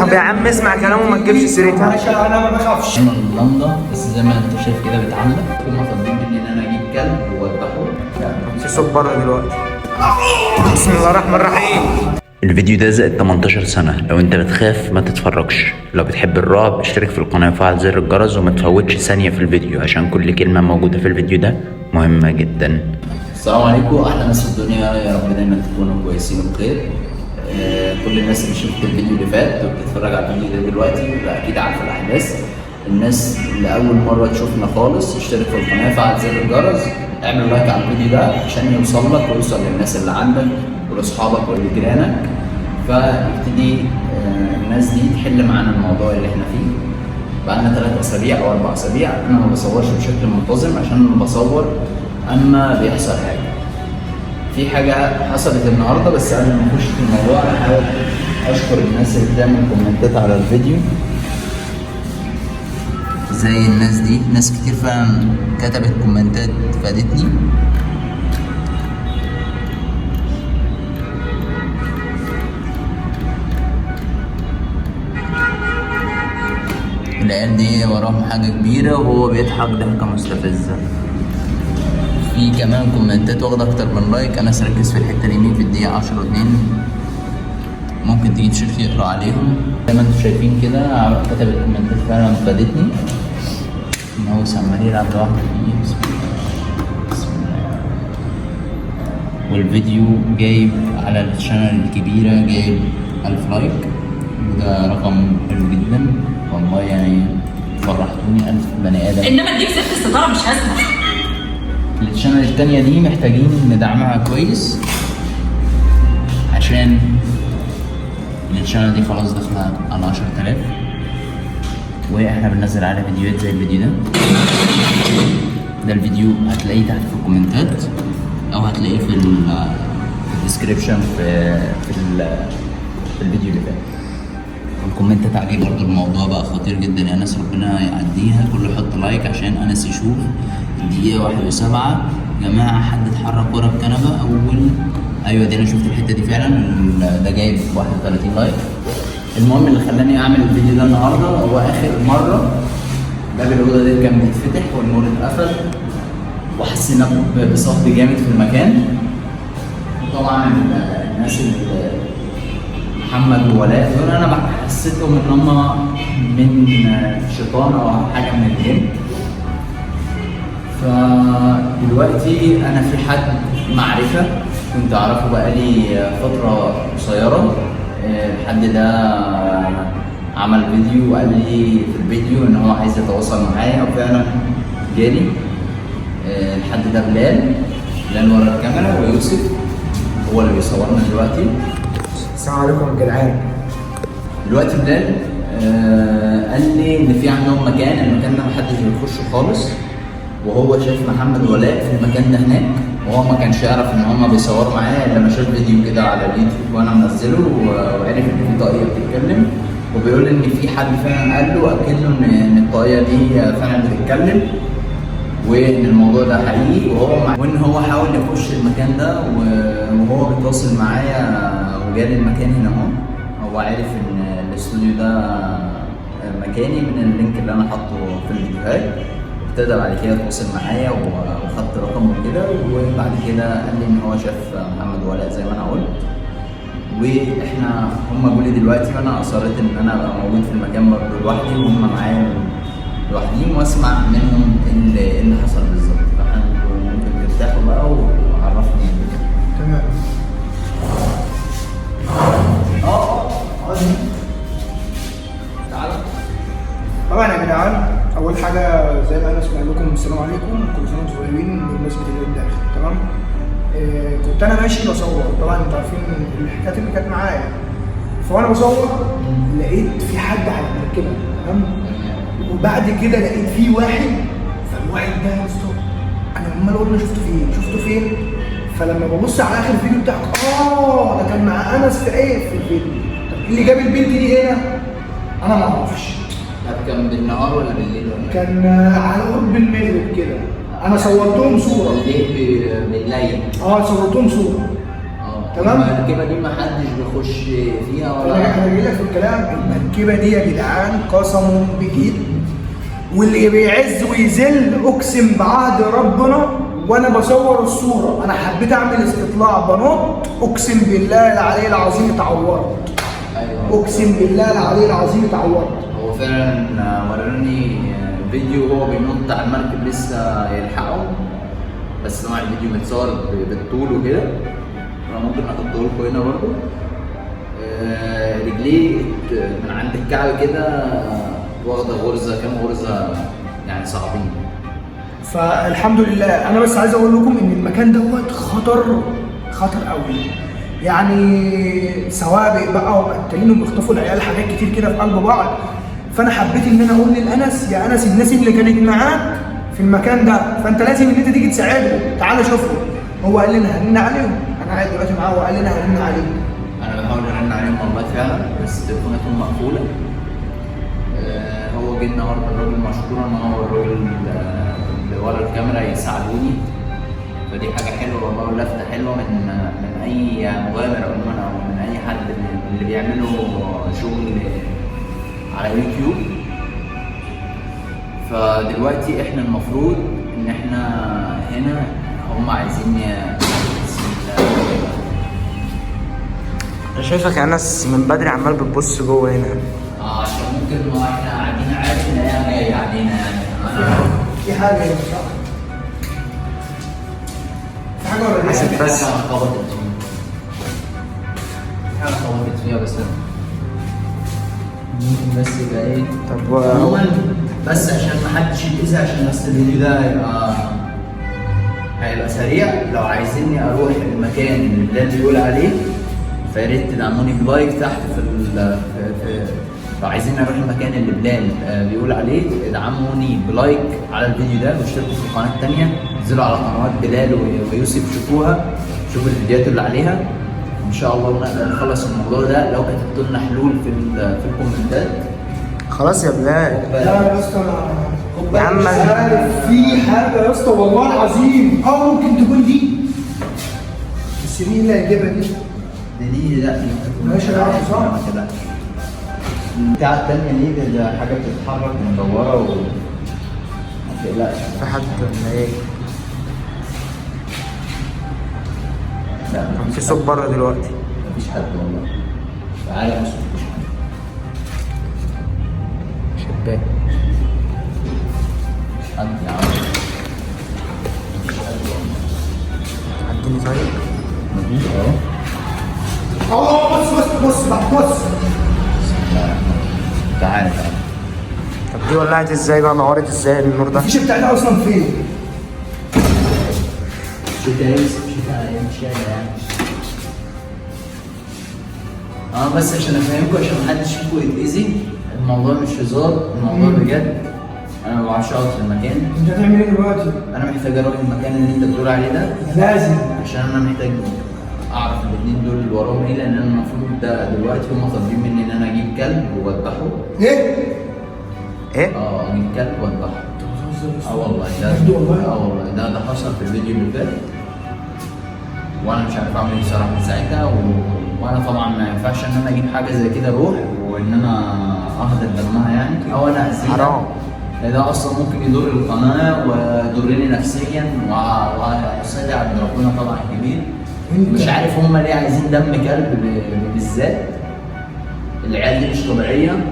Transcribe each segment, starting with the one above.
طب يا عم اسمع كلامه ما تجيبش سيرتها. باشا انا ما بخافش. انا اللندا بس زي ما انت شايف كده بتعلق. هم طالبين مني ان انا اجيب كلب واذبحه. في صوت بره دلوقتي. بسم الله الرحمن الرحيم. الفيديو ده زائد 18 سنة. لو انت بتخاف ما تتفرجش، لو بتحب الرعب اشترك في القناة وفعل زر الجرس وما تفوتش ثانية في الفيديو عشان كل كلمة موجودة في الفيديو ده مهمة جدا. السلام عليكم، احلى ناس في الدنيا، يا رب دايما تكونوا كويسين وبخير. كل الناس اللي شافت الفيديو اللي فات وبتتفرج على الفيديو ده دلوقتي يبقى اكيد عارفه الاحداث. الناس اللي اول مره تشوفنا خالص اشترك في القناه، فعل زر الجرس، اعمل لايك على الفيديو ده عشان يوصل لك ويوصل للناس اللي عندك ولاصحابك ولجيرانك، فيبتدي الناس دي تحل معانا الموضوع اللي احنا فيه. بقالنا 3 أسابيع او 4 أسابيع انا ما بصورش بشكل منتظم عشان انا بصور اما بيحصل حاجه. في حاجه حصلت النهارده، بس قبل ما نخش في الموضوع انا هحاول اشكر الناس اللي بتعمل كومنتات على الفيديو. زي الناس دي، ناس كتير فعلا كتبت كومنتات فادتني. العيال دي وراهم حاجة كبيرة وهو بيضحك ضحكة مستفزة. في كمان كومنتات واخدة أكتر من لايك. أنا سركز في الحتة اليمين في الدقيقة 10:02، ممكن تيجي تشوف يقرا عليهم. زي ما انتم شايفين كده كتب الكومنتات فعلا فادتني. الماوس عمال يلعب لوحده فيه. بسم الله. والفيديو جايب على الشانل الكبيرة جايب 1000 لايك، وده رقم حلو جدا والله، يعني فرحتوني 1000 بني آدم. انما اديك سيف الستاره مش هسمح. الشانل التانية دي محتاجين ندعمها كويس عشان الشانل دي خلاص داخلة على 10,000، واحنا بننزل على فيديوهات زي الفيديو ده. الفيديو هتلاقيه تحت في الكومنتات او هتلاقيه في الديسكريبشن في الفيديو اللي فات. الكومنتات عليه برضه الموضوع بقى خطير جدا يا ناس، ربنا يعديها. كله يحط لايك عشان انس يشوف. الدقيقة 1:07 يا جماعة، حد اتحرك ورا الكنبة أول. أيوة دي أنا شفت الحتة دي فعلا، ده جايب 31 لايك. المهم اللي خلاني أعمل الفيديو ده النهاردة هو آخر مرة باب الأوضة دي كان بيتفتح والنور اتقفل وحسينا بصهد جامد في المكان. وطبعا الناس اللي محمد وولاء دول انا حسيتهم ان هم من شيطان او حاجه من الجن. فدلوقتي انا في حد معرفه كنت اعرفه بقالي فتره قصيره. الحد ده عمل فيديو وقال لي في الفيديو ان هو عايز يتواصل معايا، وفعلا جالي. الحد ده بلال ورا الكاميرا، ويوسف هو اللي بيصورنا دلوقتي. السلام عليكم يا جدعان. دلوقتي بلال قال لي ان في عندهم مكان، المكان ده محدش بيخشه خالص، وهو شايف محمد ولاء في المكان ده هناك، وهو ما كانش يعرف ان هم بيصوروا معايا الا لما شاف فيديو كده على اليوتيوب وانا منزله، وعرف ان في طاقيه بتتكلم، وبيقول ان في حد فعلا قال له واكد له ان الطاقيه دي فعلا بتتكلم، وان الموضوع ده حقيقي، وان هو حاول يخش المكان ده، وهو بيتواصل معايا وجالي المكان هنا اهو. هو عارف ان الاستوديو ده مكاني من اللينك اللي انا حاطه في الفيديوهات. ابتدى بعد كده يتواصل معايا وخدت رقمه كده، وبعد كده قال لي ان هو شاف محمد ولاء زي ما انا قلت. واحنا هم جولي دلوقتي، وانا اصريت ان انا ابقى موجود في المكان برضه لوحدي، وهم معايا لوحدين، واسمع منهم ايه اللي حصل بالظبط. فاحنا ممكن ترتاحوا بقى وعرفني. تمام. تعالى. طبعا يا جدعان، اول حاجه زي ما انا قال لكم السلام عليكم، كل سنه وانتم طيبين بمناسبه العيد داخل. تمام. كنت انا ماشي بصور، طبعا انتوا عارفين الحكايات اللي كانت معايا، فانا بصور لقيت في حد على المركبه. تمام. وبعد كده لقيت في واحد، فالواحد ده يا اسطى انا عمال اقول له شفته فين؟ فلما ببص على اخر الفيديو بتاعك، ده كان مع انس في ايه في الفيديو. طب اللي جاب البنت دي هنا انا ما اعرفش. طب كان بالنهار ولا بالليل ولا؟ كان على قرب المغرب كده. انا صورتهم صوره. بالليل. صورتهم صوره. تمام؟ المركبه دي ما حدش بيخش فيها ولا انا جاي لك في الكلام. المركبه دي يا جدعان قسم بالله، واللي بيعز ويذل اقسم بعهد ربنا. وانا بصور الصوره انا حبيت اعمل استطلاع بنط، اقسم بالله العلي العظيم اتعورت. ايوه اقسم بالله العلي العظيم اتعورت. هو فعلا وراني فيديو وهو بينط على المركب لسه يلحقه، بس طبعا الفيديو متصور بالطول وكده، انا ممكن احطه لكم هنا برضه. رجليه من عند الكعب كده واخده غرزه، كام غرزه يعني صعبين. فالحمد لله. انا بس عايز اقول لكم ان المكان دوت خطر قوي، يعني سوابق بقى ومقتلين وبيخطفوا العيال حاجات كتير كده في قلب بعض. فانا حبيت ان انا اقول للانس يا انس الناس اللي كانت معاك في المكان ده فانت لازم ان انت تيجي تساعدهم، تعالى شوفهم. هو قال لنا هرن عليهم، انا قاعد دلوقتي معاه وقال لنا هرن عليهم. انا بحاول ارن عليهم والله فعلا بس تليفوناتهم مقفوله. هو جه النهارده الراجل مشكور ان هو الراجل اللي ورا الكاميرا يساعدوني، فدي حاجه حلوه والله ولفته حلوه من اي مغامر عموما او من اي حد اللي بيعملوا شغل على يوتيوب. فدلوقتي احنا المفروض ان احنا هنا هم عايزين انا شايفك يا انس من بدري عمال بتبص جوه هنا. عشان ممكن ما احنا قاعدين عارف ان هي جايه علينا يعني. في حاجه هنا صح؟ في حاجه ولا حاسب لا؟ بس. خبطت فيها بس ممكن بس يبقى ايه. طب عموما بس عشان ما حدش يتأذي، عشان بس الفيديو ده هيبقى سريع. لو عايزيني اروح المكان اللي بلال بيقول عليه فيا ريت تدعموني بلايك تحت لو عايزين اروح المكان اللي بلال بيقول عليه ادعموني بلايك على الفيديو ده واشتركوا في القناه الثانيه، انزلوا على قنوات بلال ويوسف شوفوها، شوفوا الفيديوهات اللي عليها. ان شاء الله نقدر نخلص الموضوع ده لو كتبتوا لنا حلول في الكومنتات. خلاص يا بلال. لا يا اسطى يا عم مش عارف في حاجه يا اسطى والله العظيم ممكن تكون دي. بس مين اللي هيجيبها دي؟ دي لا ماشي يا عم صح. ما تقلقش. البتاعة التانية دي ده حاجة بتتحرك مدورة ما تقلقش. في حد ولا ايه؟ لا كان في صوت بره دلوقتي. مفيش حد والله. تعالى يا مصطفى. شباك. مفيش حد يا عم. مفيش حد والله. عدني طيب. مفيش اهو. بص بقى بص. تعالى طب دي ولعت ازاي بقى؟ نورت ازاي النور ده؟ الفيشه بتاعتها اصلا فين؟ شتاء مش يعني. بس عشان افهمكم عشان محدش فيكم يتأذي، الموضوع مش هزار، الموضوع بجد. انا ما بعرفش اقعد في المكان. انت هتعمل ايه دلوقتي؟ انا محتاج اروح المكان اللي انت بتقول عليه ده لازم. عشان انا محتاج اعرف الاثنين دول اللي وراهم ايه، لان انا المفروض دلوقتي هم طالبين مني ان انا اجيب كلب واذبحه. ايه؟ ايه؟ اجيب كلب واذبحه. والله ده والله ده حصل في الفيديو اللي فات، وانا مش عارف اعمل ايه بصراحه من ساعتها وانا طبعا ما ينفعش ان انا اجيب حاجه زي كده اروح وان انا اهدر دمها يعني او انا اذيها. حرام. ده اصلا ممكن يضر القناه ويضرني نفسيا وهيصيدي عند ربنا طبعا كبير. مش عارف هم ليه عايزين دم كلب بالذات. العيال دي مش طبيعيه.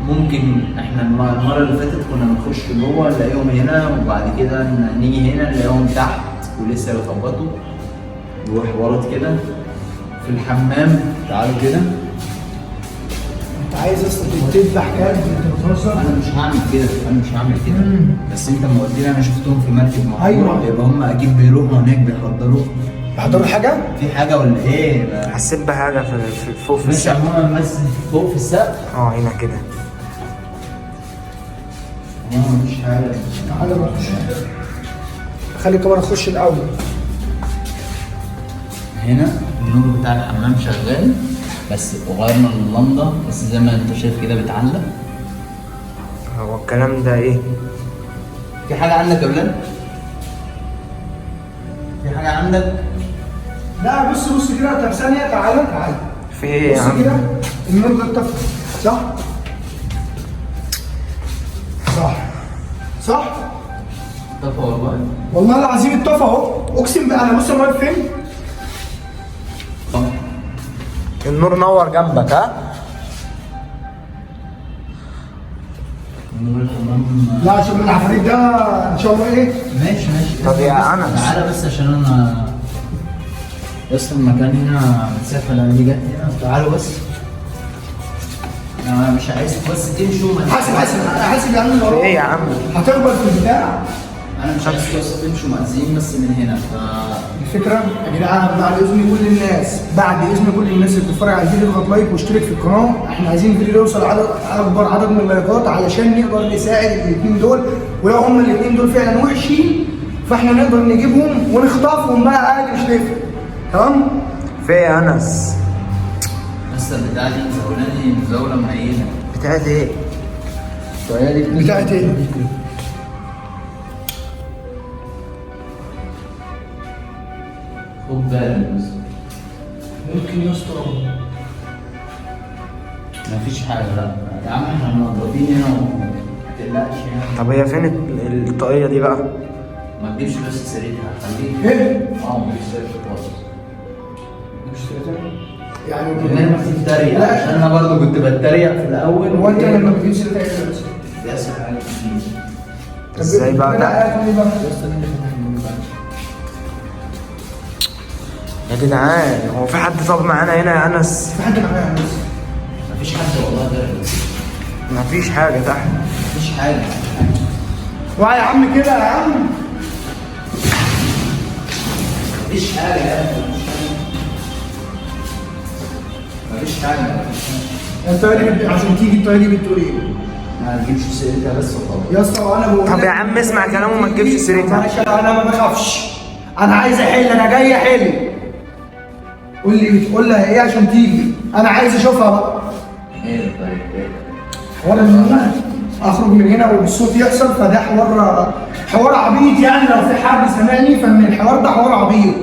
ممكن احنا المره اللي فاتت كنا بنخش جوه نلاقيهم هنا وبعد كده نيجي هنا نلاقيهم تحت ولسه بيخبطوا وحوارات كده في الحمام. تعالوا كده. انت عايز اصلا تذبح كلب؟ انت بتهزر؟ انا مش هعمل كده بس انت ما قلت لي انا شفتهم في مركب مع ايوه. يبقى هم اكيد بيروحوا هناك بيحضروا حاجه؟ في حاجه ولا ايه؟ حسيت بحاجه في فوق في مش السقف. عموما بس فوق في السقف. هنا كده. مفيش حاجه. تعالى بقى خلي الكاميرا تخش الاول. هنا النور بتاع الحمام شغال بس وغيرنا اللمضه بس زي ما انت شايف كده بتعلق. هو الكلام ده ايه؟ في حاجه عندك يا بلال؟ في حاجه عندك؟ لا بص كده، طب ثانيه، تعالى في ايه يا بص عم؟ كده، النور ده اتطفى صح؟ صح؟ طب والله والله العظيم اتطفى اهو، اقسم بالله. انا بص انا واقف فين؟ النور نور جنبك ها؟ نور الحمام. لا شغل العفاريت ده ان شاء الله ايه؟ ماشي طب يا أنس. تعالى بس عشان انا اصلا المكان هنا مسافه لما دي جت هنا. تعالوا بس، انا مش عايزك بس تمشوا. حاسب انا حاسب يا عم اللي في ايه يا وراك عم؟ هتخبط في البتاع. انا مش عايزك بس تمشوا مأذيين بس من هنا. الفكره يا جدعان، بعد اذن كل الناس اللي بتتفرج على الفيديو اضغط لايك واشترك في القناه. احنا عايزين الفيديو يوصل اكبر عدد من اللايكات علشان نقدر نساعد الاثنين دول، ولو هم الاثنين دول فعلا وحشين فاحنا نقدر نجيبهم ونخطفهم بقى عادي، مش هتفرق. تمام؟ في ايه يا انس؟ بس البتاعه دي مزولاني مزوله منيله. بتاعت ايه؟ بتاعت ايه؟ خد بالك بس. ممكن يسطا مفيش حاجه. لا يا عم احنا منظفين هنا وما تقلقش يعني. طب هي فين الطاقية دي بقى؟ ما تجيبش بس سيرتها، خليك ايه؟ ما تجيبش سيرتها خالص. يعني من غير ما تتريق، عشان انا برضه كنت بتريق في الاول. هو انت لما بتجيب سيرتك ايه بس؟ بيحصل حاجات كتير. ازاي بقى ده؟ يا جدعان هو في حد طب معانا هنا يا انس؟ في حد معايا بس؟ مفيش حد والله غير. مفيش حاجة تحت. مفيش حاجه. وعي يا عم كده يا عم. مفيش حاجه يا ابني. مفيش حاجه. الطريقه دي عشان تيجي الطريقه دي بتقول ايه؟ ما تجيبش سيرتها بس وخلاص. يا اسطى وانا بقول طب لك- يا عم اسمع كلامه وما تجيبش سيرتها. معلش انا ما بخافش، انا عايز احل، انا جاي احل. قول لي بتقول لها ايه عشان تيجي؟ انا عايز اشوفها بقى. ايه طيب ايه؟ وانا من هنا اخرج من هنا والصوت يحصل، فده حوار عبيط يعني. لو في حد سامعني فان الحوار ده حوار عبيط.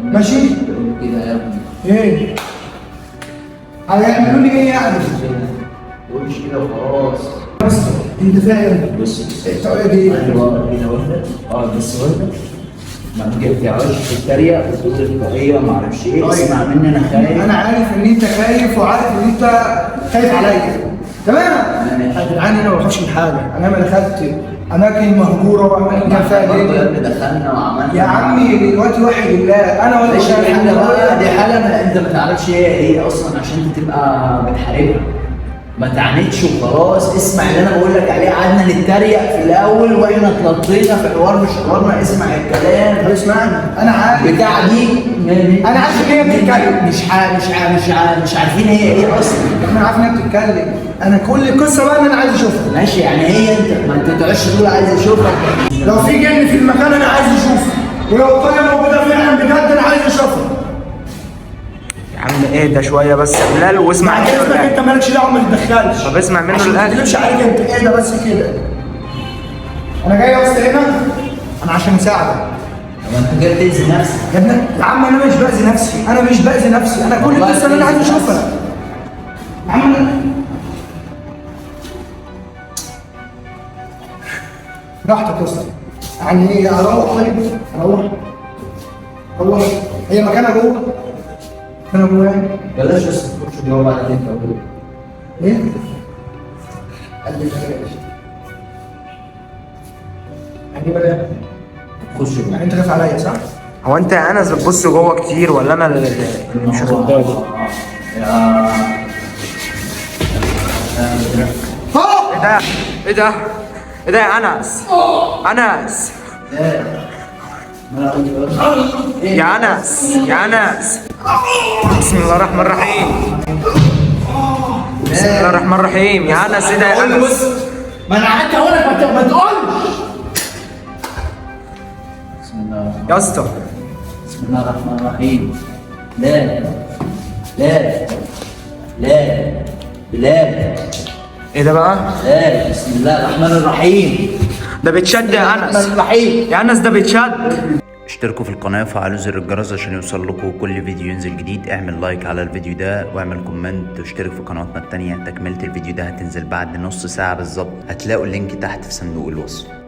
ماشي؟ تقول كده يا ابني. ايه؟ هيعملوا لي ايه يعني؟ ما تقولش كده وخلاص. بس انت فاهم؟ بص الطريقه دي ايه؟ ايوه هنا واحده. بس واحده. ما ترجعش تتريق وتقول الطاقيه ما اعرفش ايه. اسمع مني انا خايف. انا عارف ان انت خايف وعارف ان انت خايف عليا. تمام؟ يا جدعان انا ما بخافش من حاجه، انا ما دخلت اماكن مهجوره واماكن كان فيها برضه يا جن. ابني دخلنا وعملنا. يا عمي دلوقتي وحي بالله، انا ولا ماشي شايف دي حاجه بقى، دي حاجه. حاجه انت ما تعرفش هي ايه اصلا عشان انت تبقى بتحاربها. ما تعاندش وخلاص. اسمع اللي انا بقول لك عليه. قعدنا نتريق في الاول واحنا اتلطينا في حوار مش حوارنا. اسمع طب الكلام اسمعني، انا عارف بتاع دي. أنا عارف إن هي بتتكلم. مش عارفين هي ايه اصلا. انا عارف انها بتتكلم. انا كل القصه بقى ان انا عايز اشوفها. ماشي يعني هي انت ما انت تقعدش تقول عايز اشوفك. لو في جن في المكان انا عايز اشوفه، ولو الطريقه موجوده فعلا بجد انا عايز اشوفها. يا عم اهدى شوية بس يا بلال واسمع بعد منه اذنك الآخر. انت مالكش دعوه، ما تتدخلش. طب اسمع منه عشان ما الآخر. تقلبش عليك انت. اهدى بس كده. انا جاي بس هنا انا عشان اساعدك. طب انت جاي تاذي نفسك. يا ابني يا عم انا مش باذي نفسي، انا مش باذي نفسي، انا كل والله القصه اللي انا عايز بتأذي اشوفها. يا عم براحتك يا اسطى. يعني ايه اروح؟ طيب اروح هي مكانها جوه؟ مكانها جوه يعني؟ بلاش بس تخش جوه بعدين تقول ايه؟ قال لي بلاش. يعني بلاش. خش جوه. يعني انت خايف عليا صح؟ هو انت يا انس بتبص جوه كتير ولا انا اللي مش واخد بالي؟ يا ايه ده؟ ايه ده؟ ايه ده يا انس؟ انس يا انس يا انس. بسم الله الرحمن الرحيم. بسم الله الرحمن الرحيم. يا انس ايه ده يا انس؟ ما انا قعدت اقول لك ما تقولش. بسم الله يا اسطى بسم الله الرحمن الرحيم. لا لا لا لا ايه ده بقى؟ لا. بسم الله الرحمن الرحيم. ده بيتشد يا انس. الرحمن الرحيم. يا انس ده بيتشد. اشتركوا في القناة وفعلوا زر الجرس عشان يوصل لكم كل فيديو ينزل جديد. اعمل لايك على الفيديو ده واعمل كومنت واشترك في قناتنا التانية. تكملة الفيديو ده هتنزل بعد نص ساعة بالظبط، هتلاقوا اللينك تحت في صندوق الوصف.